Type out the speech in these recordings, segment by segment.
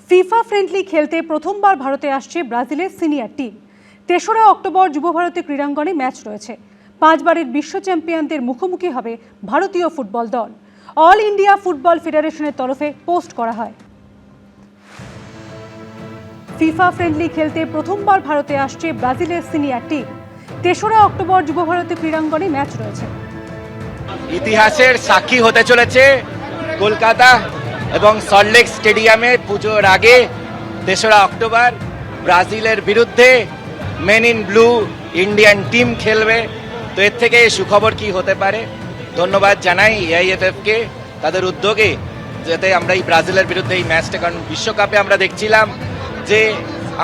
FIFA friendly খেলতে প্রথমবার ভারতে আসছে ব্রাজিলের সিনিয়র টিম। ৩রা অক্টোবর যুব ভারতী ক্রীড়াঙ্গনে ম্যাচ রয়েছে। 5 বারের বিশ্ব চ্যাম্পিয়নদের মুখোমুখি হবে ভারতীয় ফুটবল দল। অল ইন্ডিয়া ফুটবল ফেডারেশনের তরফে পোস্ট করা হয়। ফিফা ফ্রেন্ডলি খেলতে প্রথমবার ভারতে আসছে ব্রাজিলের সিনিয়র টিম। ৩রা অক্টোবর যুব ভারতী ক্রীড়াঙ্গনে ম্যাচ রয়েছে। ইতিহাসের সাক্ষী হতে চলেছে কলকাতা এবং সল্টলেক স্টেডিয়ামে পুজোর আগে ৩রা অক্টোবর ব্রাজিলের বিরুদ্ধে men in blue Indian team খেলবে। তো এর থেকে সুখবর কি হতে পারে। ধন্যবাদ জানাই এআইএফএফকে তাদের উদ্যোগে, যাতে আমরা এই ব্রাজিলের বিরুদ্ধে এই ম্যাচটা, কারণ বিশ্বকাপে আমরা দেখছিলাম যে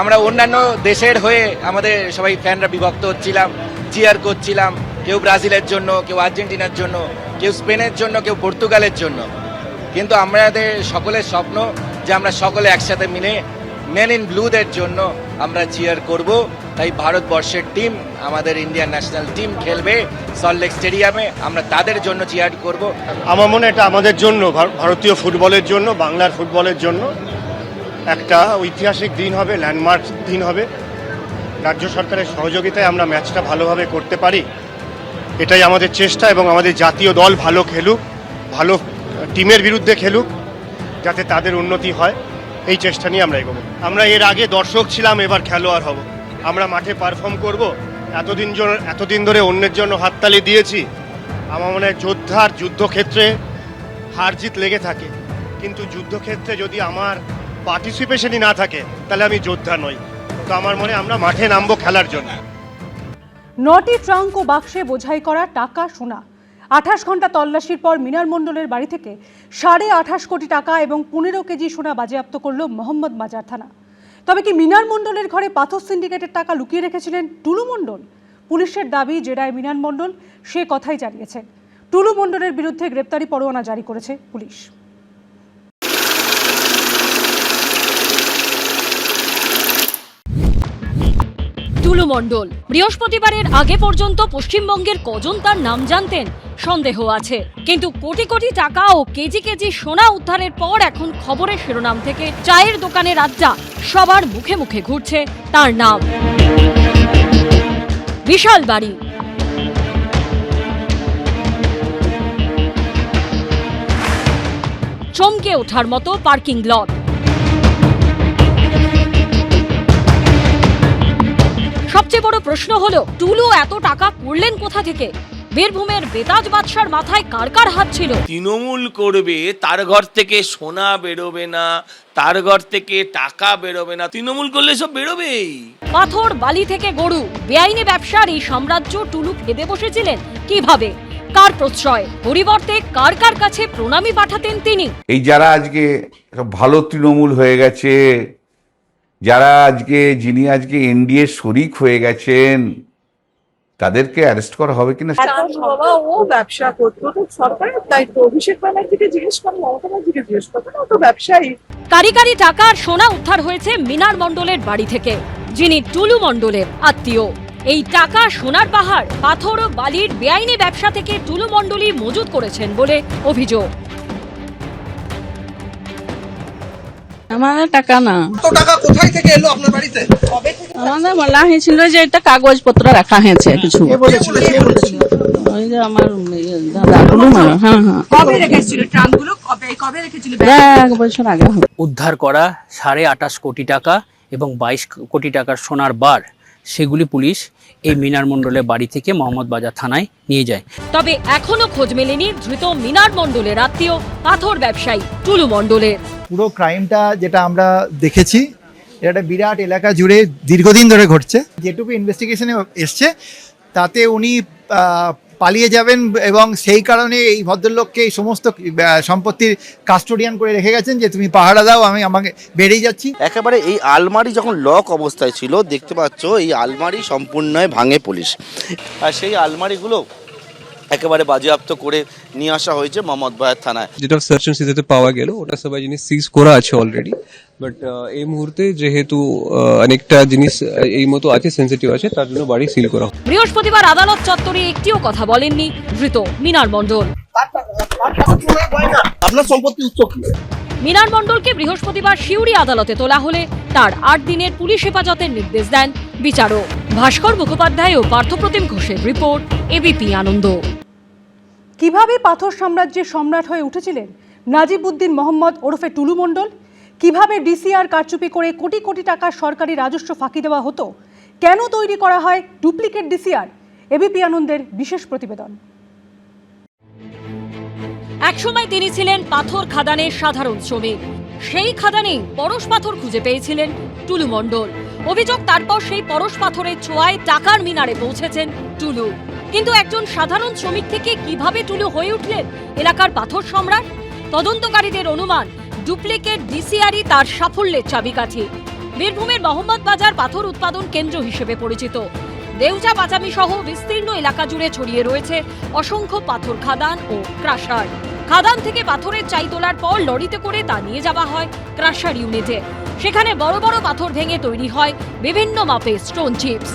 আমরা অন্যান্য দেশের হয়ে আমাদের সবাই ফ্যানরা বিভক্ত হচ্ছিলাম, চিয়ার করছিলাম, কেউ ব্রাজিলের জন্য, কেউ আর্জেন্টিনার জন্য, কেউ স্পেনের জন্য, কেউ পর্তুগালের জন্য। কিন্তু আমাদের সকলের স্বপ্ন যে আমরা সকলে একসাথে মিলে মেন ইন ব্লুদের জন্য আমরা চিয়ার করব। তাই ভারতবর্ষের টিম, আমাদের ইন্ডিয়ান ন্যাশনাল টিম খেলবে সল্টলেক স্টেডিয়ামে, আমরা তাদের জন্য চিয়ার করব। আমার মনে এটা আমাদের জন্য, ভারতীয় ফুটবলের জন্য, বাংলার ফুটবলের জন্য একটা ঐতিহাসিক দিন হবে, ল্যান্ডমার্ক দিন হবে। রাজ্য সরকারের সহযোগিতায় আমরা ম্যাচটা ভালোভাবে করতে পারি, এটাই আমাদের চেষ্টা। এবং আমাদের জাতীয় দল ভালো খেলুক, ভালো টিমের বিরুদ্ধে খেলুক, যাতে তাদের উন্নতি হয়, এই চেষ্টা নিয়ে আমরা এগোবো। আমরা এর আগে দর্শক ছিলাম, এবার খেলোয়াড় হব। আমরা মাঠে পারফর্ম করব। এতদিন ধরে অন্যের জন্য হাততালি দিয়েছি। আমার মনে হয় যুদ্ধক্ষেত্রে হার জিত লেগে থাকে, কিন্তু যুদ্ধক্ষেত্রে যদি আমার পার্টিসিপেশনই না থাকে তাহলে আমি যোদ্ধা নই। তো আমার মনে আমরা মাঠে নামবো খেলার জন্য। 9টি ট্রাঙ্ক ও বাক্সে বোঝাই করা টাকা সোনা। 28 ঘন্টা তল্লাশির পর মিনার মণ্ডলের বাড়ি থেকে 28.5 কোটি টাকা এবং 15 কেজি সোনা বাজেয়াপ্ত করল মোহাম্মদ বাজার থানা। তবে কি মিনার মণ্ডলের ঘরে পাথর সিন্ডিকেটের টাকা লুকিয়ে রেখেছিলেন টুলু মণ্ডল? পুলিশের দাবি, জেরায় মিনার মণ্ডল সে কথাই জানিয়েছেন। টুলু মণ্ডলের বিরুদ্ধে গ্রেপ্তারি পরোয়ানা জারি করেছে পুলিশ। টুলু মণ্ডল বৃহস্পতিবারের আগে পর্যন্ত পশ্চিমবঙ্গের কজন তার নাম জানতেন সন্দেহ আছে, কিন্তু কোটি কোটি টাকা ও কেজি কেজি সোনা উদ্ধারের পর এখন খবরের শিরোনাম থেকে চায়ের দোকানের আড্ডা সবার মুখে মুখে ঘুরছে তার নাম। বিশাল বাড়ি, চমকে ওঠার মতো পার্কিং লট, সবচেয়ে বড় প্রশ্ন হলো টুলু এত টাকা করলেন কোথা থেকে? বীরভূমের বেতাজ বাদশার মাথায় কার কার হাত ছিল? তৃণমূল করবে, তার ঘর থেকে সোনা বেরোবে না, তার ঘর থেকে টাকা বেরোবে না, তৃণমূল করলে সব বেরোবেই। পাথর, বালি থেকে গরু, বেআইনি ব্যবসার এই সাম্রাজ্য টুলু খেতে বসেছিলেন কিভাবে? কার প্রশ্রয়? পরিবর্তে কার কার কাছে প্রণামী পাঠাতেন তিনি? এই যারা আজকে ভালো তৃণমূল হয়ে গেছে, যারা যিনি আজকে এনডিএ শরিক হয়ে গেছেন, তাদেরকে অ্যারেস্ট করা হবে কিনা। বাবা ও ব্যবসা করতো, তো সরকারের দায়িত্ব। অভিষেক ব্যানার্জিকে জিজ্ঞেস করেন, মমতা ব্যানার্জিকে জিজ্ঞেস করেন, ও তো ব্যবসায়ী। কারি কারি টাকা আর সোনা উদ্ধার হয়েছে মিনার মণ্ডলের বাড়ি থেকে, যিনি টুলু মণ্ডলের আত্মীয়। এই টাকা, সোনার পাহাড়, পাথর ও বালির বেআইনি ব্যবসা থেকে টুলু মণ্ডলই মজুত করেছেন বলে অভিযোগ। আমাদের টাকা না। তো টাকা কোথায় থেকে এলো আপনার বাড়িতে? আমাদের বলা হয়েছিল যে এটা কাগজপত্র রাখা হয়েছে কিছু। ওই যে আমার দাদা টুলু মা। হ্যাঁ হ্যাঁ। কবে রেখেছিল ট্রাঙ্কগুলো? কবে রেখেছিল? 1 বছর আগে। উদ্ধার করা 28.5 কোটি টাকা এবং 22 কোটি টাকার সোনার বার, সেগুলি পুলিশ এই মিনার মণ্ডলের বাড়ি থেকে মোহাম্মদ বাজার থানায় নিয়ে যায়। তবে এখনো খোঁজ মেলেনি ধৃত মিনার মণ্ডলের আত্মীয় পাথর ব্যবসায়ী টুলু মণ্ডলের। পুরো ক্রাইমটা যেটা আমরা দেখেছি, এটা একটা বিরাট এলাকা জুড়ে দীর্ঘদিন ধরে ঘটছে। যেটুকু ইনভেস্টিগেশনে এসছে তাতে উনি পালিয়ে যাবেন এবং সেই কারণে এই ভদ্রলোককে এই সমস্ত সম্পত্তির কাস্টোডিয়ান করে রেখে গেছেন যে তুমি পাহারা দাও, আমাকে বেরিয়ে যাচ্ছি। একেবারে এই আলমারি যখন লক অবস্থায় ছিল, দেখতে পাচ্ছ এই আলমারি সম্পূর্ণ ভাঙে পুলিশ। আর সেই আলমারিগুলো একেবারে বাজেয়াপ্ত করে নিয়ে আসা হয়েছে মোহাম্মদ বাজার থানায়। যেটা সার্চ এন্ড সিজেতে পাওয়া গেল ওটা সবাই জিনিস সিজ করা আছে অলরেডি, বাট এই মুহূর্তে যেহেতু অনেকটা জিনিস এই মতো আছে, সেন্সিটিভ আছে, তার জন্য বাড়ি সিল করা। বৃহস্পতিবার আদালত চত্বরে একটিও কথা বলেননি ধৃত মিনার মণ্ডল। আপনার সম্পত্তি উচ্চ কি? মিনার মণ্ডলকে বৃহস্পতিবার সিউড়ি আদালতে তোলা হলে তার 8 দিনের পুলিশ হেফাজতের নির্দেশ দেন বিচারক। ভাস্কর মুখোপাধ্যায় ও পার্থপ্রতিম ঘোষের রিপোর্ট, এবিপি আনন্দ। কিভাবে পাথর সাম্রাজ্যের সম্রাট হয়ে উঠেছিলেন নাজিবউদ্দিন মোহাম্মদ ওরফে টুলু মণ্ডল? কিভাবে ডিসিআর কারচুপি করে কোটি কোটি টাকার সরকারি রাজস্ব ফাঁকি দেওয়া হতো? কেন তৈরি করা হয় ডুপ্লিকেট ডিসিআর? এবিপি আনন্দের বিশেষ প্রতিবেদন। একসময় তিনি ছিলেন পাথর খাদানের সাধারণ শ্রমিক। সেই খাদানেই পরশ পাথর খুঁজে পেয়েছিলেন টুলু মণ্ডল। অভিযোগ, তারপর সেই পরশ পাথরের ছোঁয়ায় টাকার মিনারে পৌঁছেছেন টুলু। কিন্তু একজন সাধারণ শ্রমিক থেকে কিভাবে টুলু হয়ে উঠলেন এলাকার পাথর সম্রাট? তদন্তকারীদের অনুমান, ডুপ্লিকেট ডিসিআরই তার সাফল্যের চাবিকাঠি। বীরভূমের মোহাম্মদ বাজার পাথর উৎপাদন কেন্দ্র হিসেবে পরিচিত। দেউচা বাচামি সহ বিস্তীর্ণ এলাকা জুড়ে ছড়িয়ে রয়েছে অসংখ্য পাথর খাদান ও ক্রাশার। খাদান থেকে পাথরের চাই তোলার পর লরিতে করে তা নিয়ে যাওয়া হয় ক্রাশার ইউনিটে। সেখানে বড় বড় পাথর ভেঙে তৈরি হয় বিভিন্ন মাপের stone chips.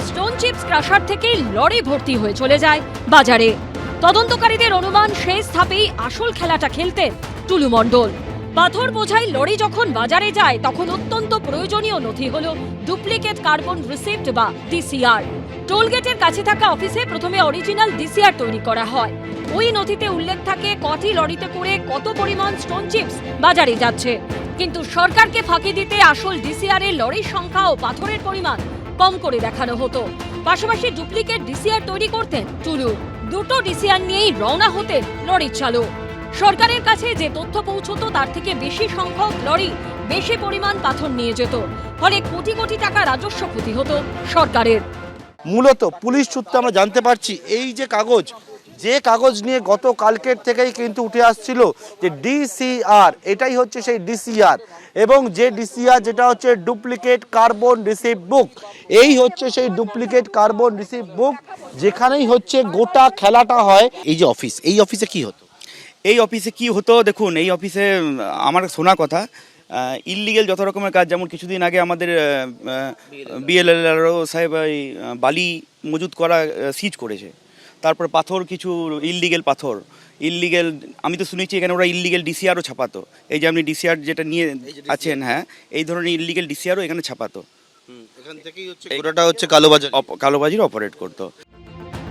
Stone chips crusher থেকে লরি ভর্তি হয়ে চলে যায় বাজারে। তদন্তকারীদের অনুমান, শেষ ধাপেই আসল খেলাটা খেলতেন টুলু মণ্ডল। পাথর বোঝাই লরি যখন বাজারে যায় তখন অত্যন্ত প্রয়োজনীয় নথি হলো ডুপ্লিকেট কার্বন রিসিপ্ট বা ডিসিআর। টোলগেটের কাছে থাকা অফিসে প্রথমে অরিজিনাল ডিসিআর তৈরি করা হয়। ওই নথিতে উল্লেখ থাকে কটি লরিতে করে কত পরিমাণ স্টোন চিপস বাজারে যাচ্ছে। কিন্তু সরকারকে ফাঁকি দিতে আসল ডিসিআর এর লরির সংখ্যা ও পাথরের পরিমাণ কম করে দেখানো হতো। পাশাপাশি ডুপ্লিকেট ডিসিআর তৈরি করতেন টুলু। দুটো ডিসিআর নিয়েই রওনা হতেন লরির চালক। সরকারের কাছে যে তথ্য পৌঁছতো তার থেকে বেশি সংখ্যক লরি বেশি পরিমাণ পাথর নিয়ে যেত। ফলে কোটি কোটি টাকা রাজস্ব ক্ষতি হতো সরকারের। মূলত পুলিশ সূত্রে আমরা জানতে পারছি, এই যে কাগজ নিয়ে গত কালকের থেকেই কিন্তু উঠে আসছিল যে ডিসিআর, এটাই হচ্ছে সেই ডিসিআর। এবং যে ডিসিআর যেটা হচ্ছে ডুপ্লিকেট কার্বন রিসিপ্ট বুক, এই হচ্ছে সেই ডুপ্লিকেট কার্বন রিসিপ্ট বুক যেখানেই হচ্ছে গোটা খেলাটা হয়। এই যে অফিস, এই অফিসে কি হতো? এই অফিসে কি হতো দেখুন, এই অফিসে আমার শোনা কথা ইললিগেল যত রকমের কাজ, যেমন কিছুদিন আগে আমাদের বিএলএলআরও সাহেব বালি মজুত করা সিজ করেছে। তারপরে পাথর, কিছু ইললিগেল আমি তো শুনেছি এখানে ওরা ইললিগেল ডিসিআরও ছাপাতো। এই যে আপনি ডিসিআর যেটা নিয়ে আছেন, হ্যাঁ, এই ধরনের ইললিগেল ডিসিআরও এখানে ছাপাতো। এখান থেকেই হচ্ছে গোটাটা হচ্ছে কালোবাজার অপারেট করতো।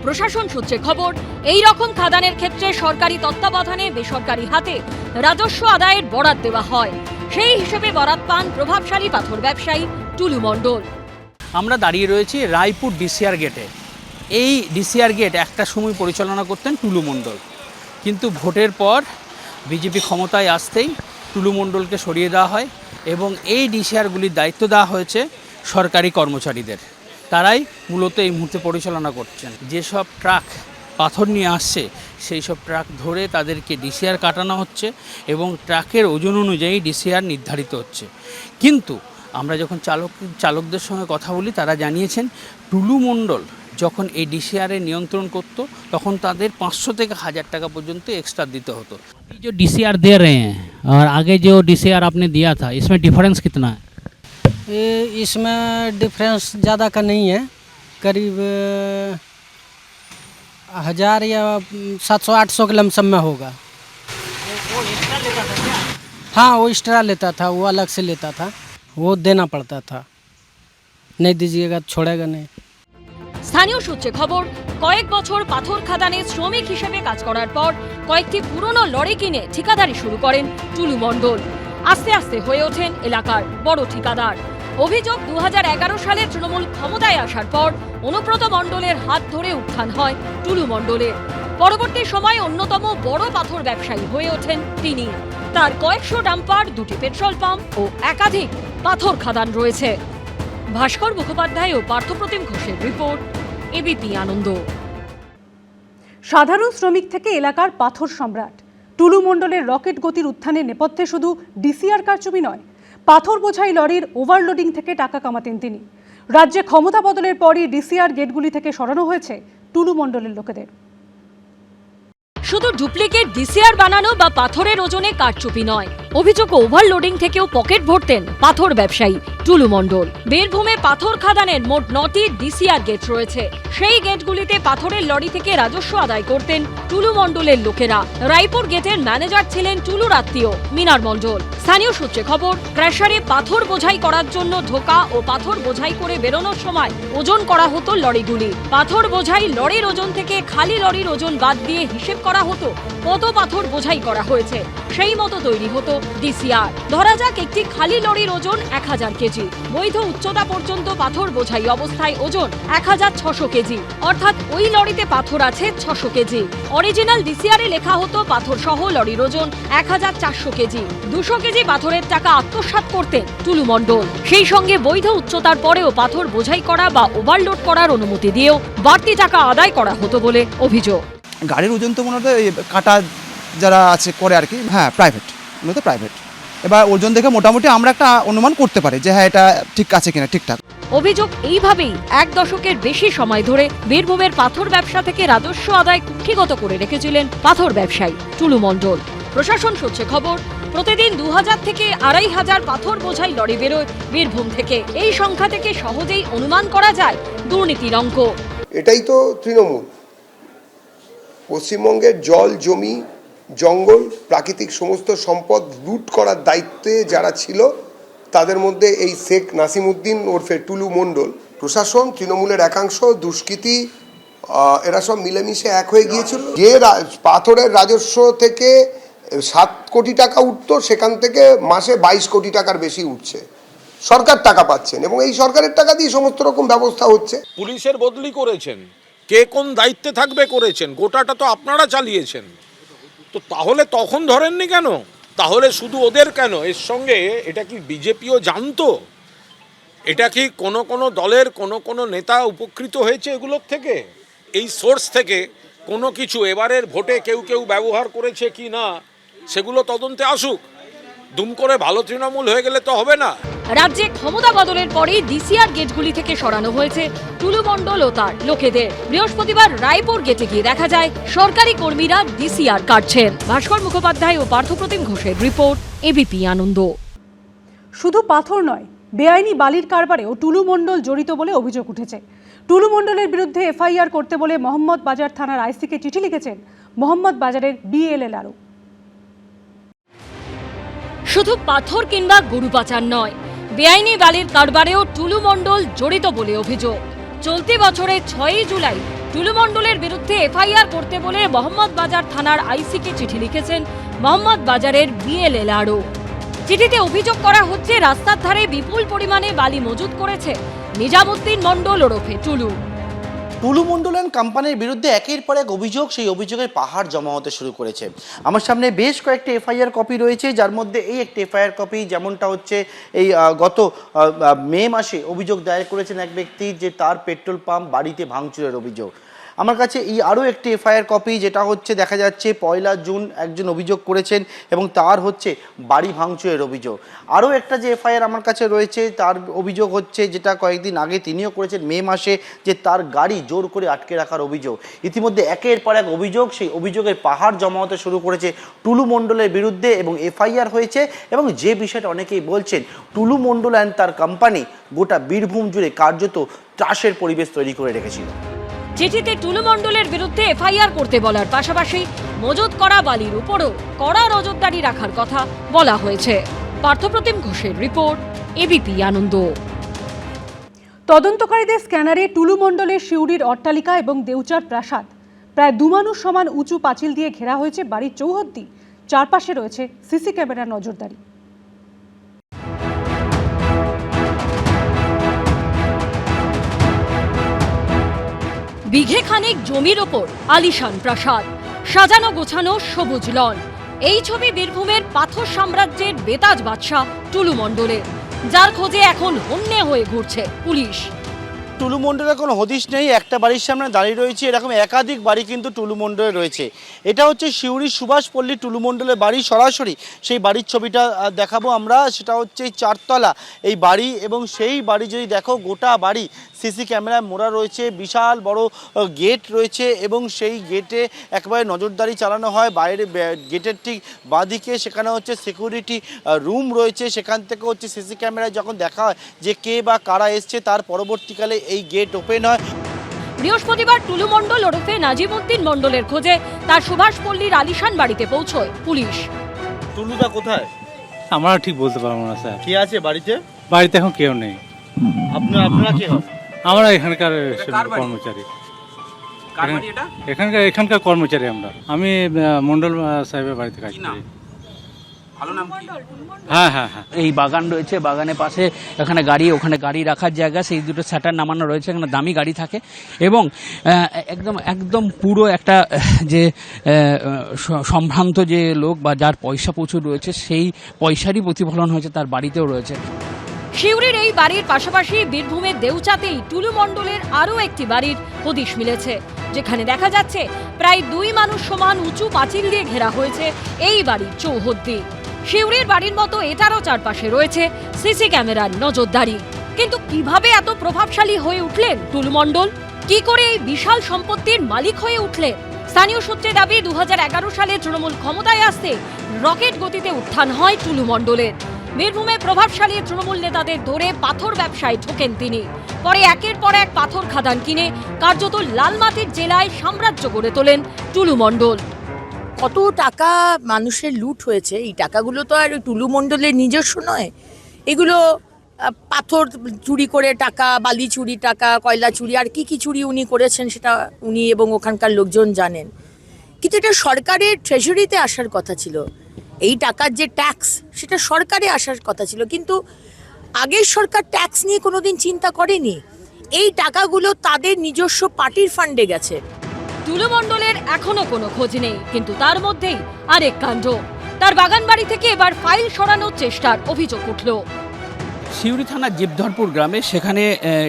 প্রশাসন সূত্রে খবর, এই রকম খাদানের ক্ষেত্রে সরকারি তত্ত্বাবধানে বেসরকারি হাতে রাজস্ব আদায়ের বরাত দেওয়া হয়। সেই হিসেবে বরাত পান প্রভাবশালী পাথর ব্যবসায়ী টুলু মণ্ডল। আমরা দাঁড়িয়ে রয়েছি রায়পুর ডিসিআর গেটে। এই ডিসিআর গেট একটা সময় পরিচালনা করতেন টুলু মণ্ডল, কিন্তু ভোটের পর বিজেপি ক্ষমতায় আসতেই টুলু মণ্ডলকে সরিয়ে দেওয়া হয় এবং এই ডিসিআরগুলির দায়িত্ব দেওয়া হয়েছে সরকারি কর্মচারীদের। তারাই মূলত এই মুহূর্তে পরিচালনা করছেন। যেসব ট্রাক পাথর নিয়ে আসছে সেই সব ট্রাক ধরে তাদেরকে ডিসিআর কাটানো হচ্ছে এবং ট্রাকের ওজন অনুযায়ী ডিসিআর নির্ধারিত হচ্ছে। কিন্তু আমরা যখন চালকদের সঙ্গে কথা বলি, তারা জানিয়েছেন টুলু মণ্ডল যখন এই ডিসিআরের নিয়ন্ত্রণ করতো তখন তাদের 500 থেকে 1000 টাকা পর্যন্ত এক্সট্রা দিতে হতো। जो डीसीआर दे रहे हैं और आगे जो डीसीआर आपने दिया था, इसमें डिफरेंस कितना है? इसमें डिफरेंस ज़्यादा का नहीं है, करीब 1000 या 700-800 के लमसम में होगा। हाँ, वो एक्स्ट्रा लेता था, वो अलग से लेता था, वो देना पड़ता था। नहीं दीजिएगा छोड़ेगा नहीं। স্থানীয় সূত্রে খবর, কয়েক বছর পাথর খাদানে শ্রমিক হিসেবে কাজ করার পর কয়েকটি পুরনো লরি কিনে ঠিকাদারি শুরু করেন টুলু মণ্ডল। আস্তে আস্তে হয়ে ওঠেন এলাকার বড় ঠিকাদার। অভিযোগ, 2011 সালে তৃণমূল ক্ষমতায় আসার পর অনুব্রত মণ্ডলের হাত ধরে উত্থান হয় টুলু মণ্ডলের। পরবর্তী সময়ে অন্যতম বড় পাথর ব্যবসায়ী হয়ে ওঠেন তিনি। তার কয়েকশো ডাম্পার, 2টি পেট্রোল পাম্প ও একাধিক পাথর খাদান রয়েছে। ভাস্কর মুখোপাধ্যায় ও পার্থপ্রতিম ঘোষের রিপোর্ট, এবিপি আনন্দ। সাধারণ শ্রমিক থেকে এলাকার পাথর সম্রাট টুলু মণ্ডলের রকেট গতির উত্থানের নেপথ্যে শুধু ডিসিআর কারচুপি নয়, পাথর বোঝাই লরির ওভারলোডিং থেকে টাকা কামাতেন তিনি। রাজ্যে ক্ষমতা বদলের পরই ডিসিআর গেটগুলি থেকে সরানো হয়েছে টুলু মণ্ডলের লোকেদের। শুধু ডুপ্লিকেট ডিসিআর বানানো বা পাথরের ওজনে কারচুপি নয়, অভিযোগ ওভারলোডিং থেকেও পকেট ভরতেন পাথর ব্যবসায়ী টুলু মণ্ডল। বীরভূমে পাথর খাদানের মোট 9টি ডিসিআর গেট রয়েছে। সেই গেটগুলিতে পাথরের লরি থেকে রাজস্ব আদায় করতেন টুলু মণ্ডলের লোকেরা। রায়পুর গেটের ম্যানেজার ছিলেন টুলুর আত্মীয় মিনার মণ্ডল। স্থানীয় সূত্রে খবর, ক্র্যাশারে পাথর বোঝাই করার জন্য ঢোকা ও পাথর বোঝাই করে বেরোনোর সময় ওজন করা হতো লরিগুলি। পাথর বোঝাই লরির ওজন থেকে খালি লরির ওজন বাদ দিয়ে হিসেব করা হতো কত পাথর বোঝাই করা হয়েছে, সেই মতো তৈরি হতো ডিসিআর। ধরা যাক একটি খালি লরির ওজন 1000 কেজি, বৈধ উচ্চতা পর্যন্ত পাথর বোঝাই অবস্থায় ওজন 1600 কেজি, অর্থাৎ ওই লরিতে পাথর আছে 600 কেজি। অরিজিনাল ডিসিআর এ লেখা হতো পাথর সহ লরির ওজন 1400 কেজি। 200 কেজি পাথরের টাকা আত্মসাৎ করতেন টুলু মণ্ডল। সেই সঙ্গে বৈধ উচ্চতার পরেও পাথর বোঝাই করা বা ওভারলোড করার অনুমতি দিয়েও বাড়তি টাকা আদায় করা হতো বলে অভিযোগ। গাড়ির ওজন তো মনে হয় কাটা যারা আছে করে আর কি, হ্যাঁ প্রাইভেট, মূলত প্রাইভেট। এবার ওজন দেখে মোটামুটি আমরা একটা অনুমান করতে পারি যে হ্যাঁ এটা ঠিক আছে কিনা, ঠিকঠাক। অভিযোগ এইভাবেই 1 দশকের বেশি সময় ধরে বীরভূমের পাথর ব্যবসা থেকে রাজস্ব আদায় কুক্ষিগত করে রেখেছিলেন পাথর ব্যবসায়ী টুলু মণ্ডল। প্রশাসন সূত্রে খবর, প্রতিদিন 2000 থেকে 2500 পাথর বোঝাই লরি বেরোয় বীরভূম থেকে। এই সংখ্যা থেকে সহজেই অনুমান করা যায় দুর্নীতির অঙ্ক। এটাই তো তৃণমূল। পশ্চিমবঙ্গের জল, জমি, জঙ্গল, প্রাকৃতিক সমস্ত সম্পদ লুট করার দায়িত্বে যারা ছিল তাদের মধ্যে এই শেখ নাসিমউদ্দিন ওরফে টুলু মণ্ডল, প্রশাসন, তৃণমূলের একাংশ, দুষ্কৃতী, এরা সব মিলেমিশে এক হয়ে গিয়েছিল। যে পাথরের রাজস্ব থেকে 7 কোটি টাকা উঠতো, সেখান থেকে মাসে 22 কোটি টাকার বেশি উঠছে। সরকার টাকা পাচ্ছেন এবং এই সরকারের টাকা দিয়ে সমস্ত রকম ব্যবস্থা হচ্ছে। পুলিশের বদলি করেছেন, কে কোন দায়িত্বে থাকবে করেছেন, গোটাটা তো আপনারা চালিয়েছেন। তো তাহলে তখন ধরেননি কেন? তাহলে শুধু ওদের কেন? এর সঙ্গে এটা কি বিজেপিও জানতো? এটা কি কোনো দলের কোনো নেতা উপকৃত হয়েছে এগুলোর থেকে? এই সোর্স থেকে কোনো কিছু এবারের ভোটে কেউ ব্যবহার করেছে কি না সেগুলো তদন্তে আসুক। দুম করে ভালো তৃণমূল হয়ে গেলে তো হবে না। রাজ্যে ক্ষমতা বদলের পরেই ডিসিআর গেটগুলি থেকে সরানো হয়েছে টুলু মণ্ডল ও তার লোকেদের। বৃহস্পতিবার রায়পুর গেটে গিয়ে দেখা যায় সরকারি কর্মীরা ডিসিআর কাটছেন। ভাস্কর মুখোপাধ্যায় ও পার্থপ্রতিম ঘোষের রিপোর্ট, এবিপি আনন্দ। শুধু পাথর নয়, বেআইনি বালির কারবারেও টুলু মণ্ডল জড়িত বলে অভিযোগ উঠেছে। টুলু মণ্ডলের বিরুদ্ধে এফআইআর করতে বলে মোহাম্মদ বাজার থানার আইসিকে চিঠি লিখেছেন মোহাম্মদ বাজারের বিএলএলআরও। শুধু পাথর কিংবা গরু পাচার নয়, বেআইনি বালির কারবারেও টুলু মণ্ডল জড়িত বলে অভিযোগ। চলতি বছরের 6 জুলাই টুলু মণ্ডলের বিরুদ্ধে এফআইআর করতে বলে মোহাম্মদ বাজার থানার আইসিকে চিঠি লিখেছেন মোহাম্মদ বাজারের বিএলএলআরও। চিঠিতে অভিযোগ করা হচ্ছে রাস্তার ধারে বিপুল পরিমাণে বালি মজুত করেছে নিজামুদ্দিন মণ্ডল ওরফে টুলু। টুলু মণ্ডল অ্যান্ড কোম্পানির বিরুদ্ধে একের পর এক অভিযোগ, সেই অভিযোগের পাহাড় জমা হতে শুরু করেছে। আমার সামনে বেশ কয়েকটি এফআইআর কপি রয়েছে, যার মধ্যে এই একটি এফআইআর কপি, যেমনটা হচ্ছে এই গত মে মাসে অভিযোগ দায়ের করেছেন এক ব্যক্তি যে তার পেট্রোল পাম্প বাড়িতে ভাঙচুরের অভিযোগ। আমার কাছে এই আরও একটি এফআইআর কপি, যেটা হচ্ছে দেখা যাচ্ছে 1 জুন একজন অভিযোগ করেছেন এবং তার হচ্ছে বাড়ি ভাঙচুরের অভিযোগ। আরও একটা যে এফআইআর আমার কাছে রয়েছে, তার অভিযোগ হচ্ছে যেটা কয়েকদিন আগে তিনিও করেছেন মে মাসে, যে তার গাড়ি জোর করে আটকে রাখার অভিযোগ। ইতিমধ্যে একের পর এক অভিযোগ, সেই অভিযোগের পাহাড় জমা হতে শুরু করেছে টুলু মণ্ডলের বিরুদ্ধে এবং এফআইআর হয়েছে। এবং যে বিষয়টা অনেকেই বলছেন, টুলু মণ্ডল অ্যান্ড তার কোম্পানি গোটা বীরভূম জুড়ে কার্যত ত্রাসের পরিবেশ তৈরি করে রেখেছিল। চিঠিতে টুলু মণ্ডলের বিরুদ্ধে এফআইআর করতে বলার পাশাপাশি মজুত করা বালির উপরও কড়া নজরদারি রাখার কথা বলা হয়েছে। পার্থপ্রতিম ঘোষের রিপোর্ট, এবিপি আনন্দ। তদন্তকারীদের স্ক্যানারে টুলু মণ্ডলের শিউরির অট্টালিকা এবং দেউচার প্রাসাদ প্রায় 2 মানুষ সমান উঁচু পাঁচিল দিয়ে ঘেরা হয়েছে বাড়ির চৌহদ্দি। চারপাশে রয়েছে সিসি ক্যামেরার নজরদারি। বিঘে খানেক জমির ওপর আলিশান প্রাসাদ, সাজানো গোছানো সবুজ লন। এই ছবি বীরভূমের পাথর সাম্রাজ্যের বেতাজ বাদশা টুলু মণ্ডলের, যার খোঁজে এখন হন্যে হয়ে ঘুরছে পুলিশ। টুলু মণ্ডলের কোনো হদিশ নেই। একটা বাড়ির সামনে দাঁড়িয়ে রয়েছে, এরকম একাধিক বাড়ি কিন্তু টুলু মণ্ডলে রয়েছে। এটা হচ্ছে সিউড়ি সুভাষপল্লী টুলু মণ্ডলের বাড়ি, সরাসরি সেই বাড়ির ছবিটা দেখাবো আমরা। সেটা হচ্ছে 4 তলা এই বাড়ি, এবং সেই বাড়ি যদি দেখো গোটা বাড়ি সিসি ক্যামেরায় মোড়া রয়েছে, বিশাল বড় গেট রয়েছে এবং সেই গেটে একেবারে নজরদারি চালানো হয়। বাইরে গেটের ঠিক বাঁদিকে সেখানে হচ্ছে সিকিউরিটি রুম রয়েছে, সেখান থেকে হচ্ছে সিসি ক্যামেরায় যখন দেখা হয় যে কে বা কারা এসছে তার পরবর্তীকালে এই গেট ওপেন হয়। বৃহস্পতিবার টুলু মণ্ডল ওরফে নাজিমউদ্দিন মণ্ডলের খোঁজে তার সুভাষপল্লীর আলিশান বাড়িতে পৌঁছয় পুলিশ। টুলুদা কোথায়? আমরা ঠিক বলতে পারবো না স্যার। কে আছে বাড়িতে? বাড়িতে এখন কেউ নেই। আপনারা কে হন? আমরা এখানকার কর্মচারী। এখানকার কর্মচারী আমরা। আমি মণ্ডল সাহেবের বাড়িতে কাজ করি। হ্যাঁ হ্যাঁ হ্যাঁ। এই বাগান রয়েছে, বাগানের পাশে এখানে গাড়ি, ওখানে গাড়ি রাখার জায়গা, সেই দুটো শাটার নামানো রয়েছে, এখানে দামি গাড়ি থাকে এবং একদম পুরো একটা যে সম্ভ্রান্ত যে লোক বা যার পয়সা প্রচুর রয়েছে সেই পয়সারই প্রতিফলন হয়েছে তার বাড়িতেও রয়েছে। সিউড়ির এই বাড়ির পাশাপাশি বীরভূমের দেউচাতেই টুলু মণ্ডলের আরও একটি বাড়ির হদিশ মিলেছে, যেখানে দেখা যাচ্ছে প্রায় 2 মানুষ সমান উঁচু পাঁচিল দিয়ে ঘেরা হয়েছে এই বাড়ির চৌহদ্দি। সিউড়ির বাড়ির মতো এটারও চারপাশে রয়েছে সিসি ক্যামেরার নজরদারি। কিন্তু কিভাবে এত প্রভাবশালী হয়ে উঠলেন টুলু মণ্ডল? কি করে এই বিশাল সম্পত্তির মালিক হয়ে উঠলেন? স্থানীয় সূত্রে দাবি 2011 সালে তৃণমূল ক্ষমতায় আসতে রকেট গতিতে উত্থান হয় টুলু মণ্ডলের। বীরভূমে প্রভাবশালী তৃণমূল নেতাদের ধরে পাথর ব্যবসায় ঢোকেন তিনি। পরে একের পর এক পাথর খাদান কিনে কার্যত লালমাটির জেলায় সাম্রাজ্য গড়ে তোলেন টুলু মণ্ডল। কত টাকা মানুষের লুট হয়েছে, এই টাকাগুলো তো আর টুলু মণ্ডলের নিজস্ব নয়। এগুলো পাথর চুরি করে টাকা, বালি চুরি টাকা, কয়লা চুরি, আর কি কি চুরি উনি করেছেন সেটা উনি এবং ওখানকার লোকজন জানেন। কিন্তু এটা সরকারের ট্রেজারিতে আসার কথা ছিল। এই টাকার যে ট্যাক্স সেটা সরকারে আসার কথা ছিল, কিন্তু আগের সরকার ট্যাক্স নিয়ে কোনোদিন চিন্তা করেনি। এই টাকাগুলো তাদের নিজস্ব পার্টির ফান্ডে গেছে। টুলু মণ্ডলের এখনো কোনো খোঁজ নেই, কিন্তু তার মধ্যেই আরেক কাণ্ড। তার বাগান বাড়ি থেকে এবার ফাইল সরানোর চেষ্টার অভিযোগ উঠল। সিউড়ি থানার জীবধরপুর গ্রামে সেখানে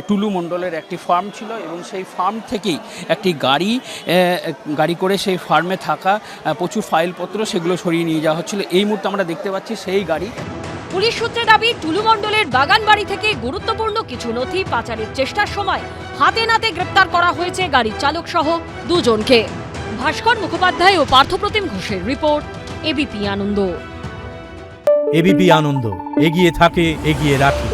টুলু মণ্ডলের একটি ফার্ম ছিল এবং সেই ফার্ম থেকেই একটি গাড়ি করে সেই ফার্মে থাকা প্রচুর ফাইলপত্র সেগুলো সরিয়ে নিয়ে যাওয়া হচ্ছিল। এই মুহূর্তে আমরা দেখতে পাচ্ছি সেই গাড়ি। পুলিশ সূত্রে দাবি টুলু মণ্ডলের বাগান বাড়ি থেকে গুরুত্বপূর্ণ কিছু নথি পাচারের চেষ্টার সময় হাতে নাতে গ্রেপ্তার করা হয়েছে গাড়ির চালক সহ 2 জনকে। ভাস্কর মুখোপাধ্যায় ও পার্থপ্রতিম ঘোষের রিপোর্ট, এবিপি আনন্দ। এবিপি আনন্দ, এগিয়ে থাকে, এগিয়ে রাখে।